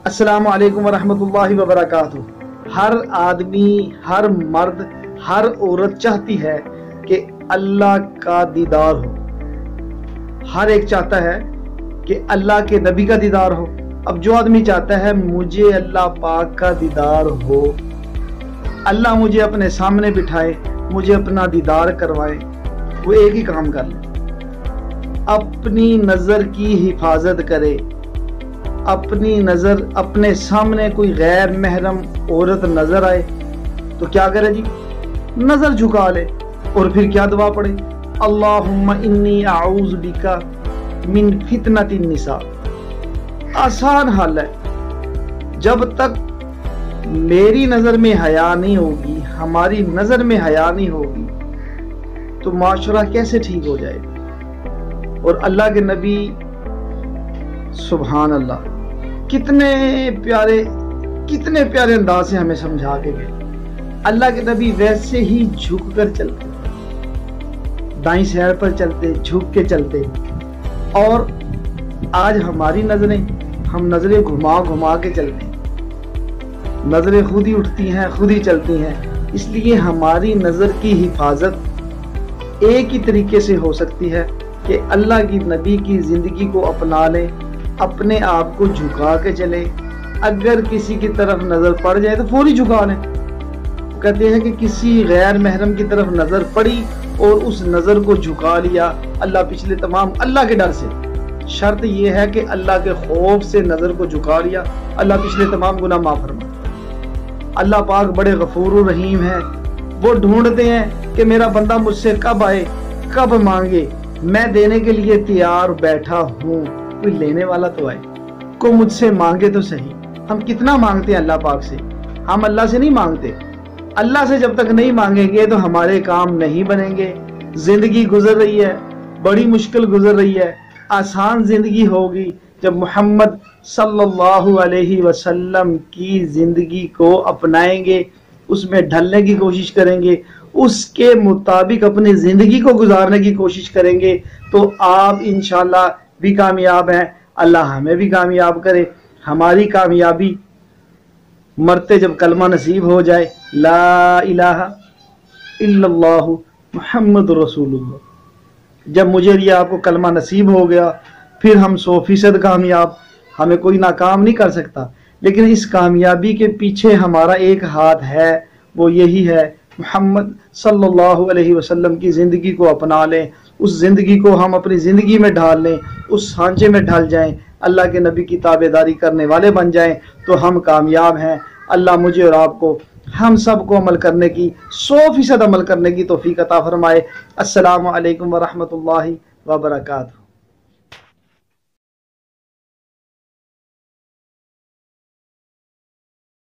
अस्सलामु अलैकुम वरहमतुल्लाहि वबरकातुहू। हर आदमी, हर मर्द, हर औरत चाहती है कि अल्लाह का दीदार हो। हर एक चाहता है कि अल्लाह के नबी का दीदार हो। अब जो आदमी चाहता है मुझे अल्लाह पाक का दीदार हो, अल्लाह मुझे अपने सामने बिठाए, मुझे अपना दीदार करवाए, वो एक ही काम कर ले, अपनी नज़र की हिफाजत करे। अपनी नज़र, अपने सामने कोई गैर महरम औरत नजर आए तो क्या करे जी? नज़र झुका ले और फिर क्या दुआ पढ़े? अल्लाहुम्मा इन्नी आऊज़ु बिका मिन फितनतिन निसा। आसान हाल है। जब तक मेरी नज़र में हया नहीं होगी, हमारी नज़र में हया नहीं होगी, तो माशरा कैसे ठीक हो जाएगा? और अल्लाह के नबी सुभान अल्लाह कितने प्यारे अंदाज से हमें समझा के गए। अल्लाह के नबी वैसे ही झुक कर चलते, दाईं सैर पर चलते, झुक के चलते। और आज हमारी नजरें, हम नजरें घुमा घुमा के चलते हैं, नजरें खुद ही उठती हैं, खुद ही चलती हैं। इसलिए हमारी नजर की हिफाजत एक ही तरीके से हो सकती है कि अल्लाह की नबी की जिंदगी को अपना लें, अपने आप को झुका के चले। अगर किसी की तरफ नजर पड़ जाए तो फौरी झुका लें। कहते हैं कि किसी गैर महरम की तरफ नजर पड़ी और उस नजर को झुका लिया, अल्लाह पिछले तमाम, अल्लाह के डर से, शर्त यह है कि अल्लाह के खौफ से नजर को झुका लिया, अल्लाह पिछले तमाम गुनाह माफ फरमा। अल्लाह पाक बड़े गफूर रहीम है। वो ढूंढते हैं कि मेरा बंदा मुझसे कब आए, कब मांगे, मैं देने के लिए तैयार बैठा हूँ, कोई लेने वाला तो आए, को मुझसे मांगे तो सही। हम कितना मांगते हैं अल्लाह पाक से? हम अल्लाह से नहीं मांगते। अल्लाह से जब तक नहीं मांगेंगे तो हमारे काम नहीं बनेंगे। जिंदगी गुजर रही है, बड़ी मुश्किल गुजर रही है। आसान जिंदगी होगी जब मोहम्मद सल्लल्लाहु अलैहि वसल्लम की जिंदगी को अपनाएंगे, उसमें ढलने की कोशिश करेंगे, उसके मुताबिक अपनी जिंदगी को गुजारने की कोशिश करेंगे, तो आप इंशाल्लाह भी कामयाब हैं। अल्लाह हमें भी कामयाब करे। हमारी कामयाबी मरते जब कलमा नसीब हो जाए, ला इलाहा इल्लल्लाहु मुहम्मद रसूलुल्लाह, जब मुझे या आपको कलमा नसीब हो गया, फिर हम 100% कामयाब। हमें कोई नाकाम नहीं कर सकता। लेकिन इस कामयाबी के पीछे हमारा एक हाथ है, वो यही है मोहम्मद सल्लल्लाहु अलैहि वसल्लम की ज़िंदगी को अपना लें, उस ज़िंदगी को हम अपनी ज़िंदगी में ढाल लें, उस सांचे में ढल जाएं, अल्लाह के नबी की ताबेदारी करने वाले बन जाएं, तो हम कामयाब हैं। अल्लाह मुझे और आपको, हम सब को अमल करने की, 100% अमल करने की तौफीक अता फरमाए। अस्सलामु अलैकुम वरहमतुल्लाहि वबरकातुहू।